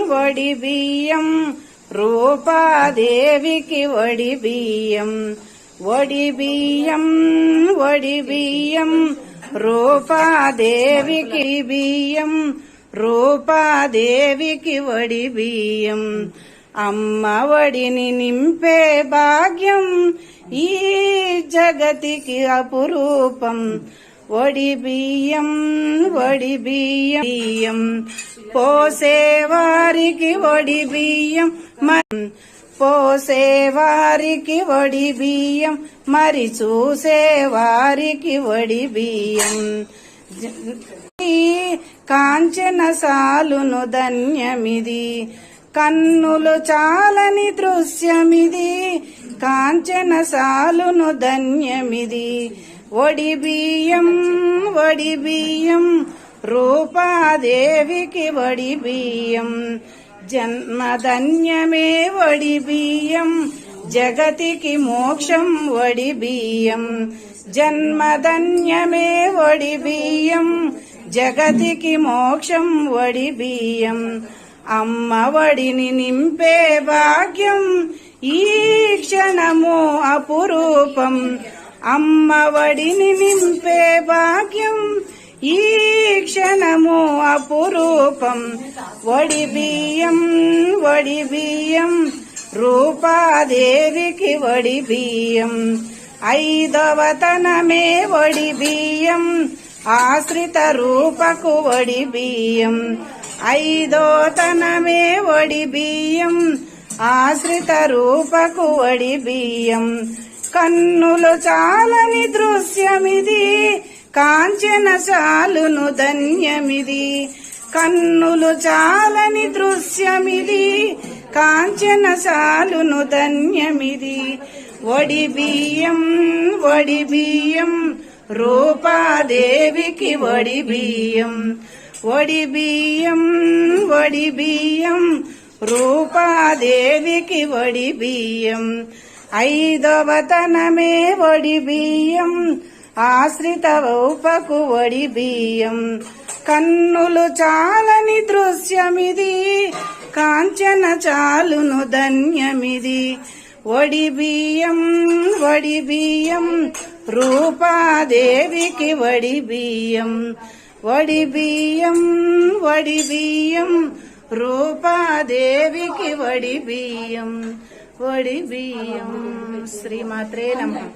వడి బియ్యం రూపాదేవికి వడి బియ్యం వడి బియ్యం వడి బియ్యం రూపాదేవికి బియ్యం రూపాదేవికి వడి బియ్యం అమ్మ వడిని నింపే భాగ్యం ఈ జగతికి అపురూపం వడి బియ్యం వడి బియ్యం పోసేవారికి వడి బియ్యం పోసేవారికి వడి బియ్యం మరి చూసేవారికి వడి బియ్యం కాంచన సాలును ధన్యమిది కన్నులు చాలని దృశ్యమిది కాంచన సాలును ధన్యమిది వడి బియ్యం వడి బియ్యం రూపాదేవికి వడి బియ్యం జన్మధన్యమే వడి బియ్యం జగతికి మోక్షం వడి బియ్యం జన్మధన్యమే వడి బియ్యం జగతికి మోక్షం వడి బియ్యం అమ్మ వడిని నింపే భాగ్యం ఈ క్షణము అపురూపం అమ్మ వడిని నింపే భాగ్యం ఈ క్షణము అపురూపం వడి బియ్యం వడి బియ్యం రూపాదేవికి వడి బియ్యం ఐదవతనమే వడి బియ్యం ఆశ్రిత రూపకు వడి బియ్యం ఐదోతనమే వడి బియ్యం ఆశ్రిత రూపకు వడి బియ్యం కన్నులు చాలని దృశ్యమిది కాంచన చాలును ధన్యమిది కన్నులు చాలని దృశ్యమిది కాంచన చాలును ధన్యమిది వడి బియ్యం వడి బియ్యం రూపాదేవికి వడి బియ్యం వడి బియ్యం వడి బియ్యం రూపాదేవికి వడి బియ్యం ఐదవతనమే వడి బియ్యం ఆశ్రిత రూపకు వడి బియ్యం కన్నులు చాలని దృశ్యమిది కాంచన చాలును ధన్యమిది వడి బియ్యం వడి బియ్యం రూపాదేవికి వడి బియ్యం వడి బియ్యం వడి బియ్యం రూపాదేవికి వడి బియ్యం వడి బియ్యం శ్రీమాత్రే నమః.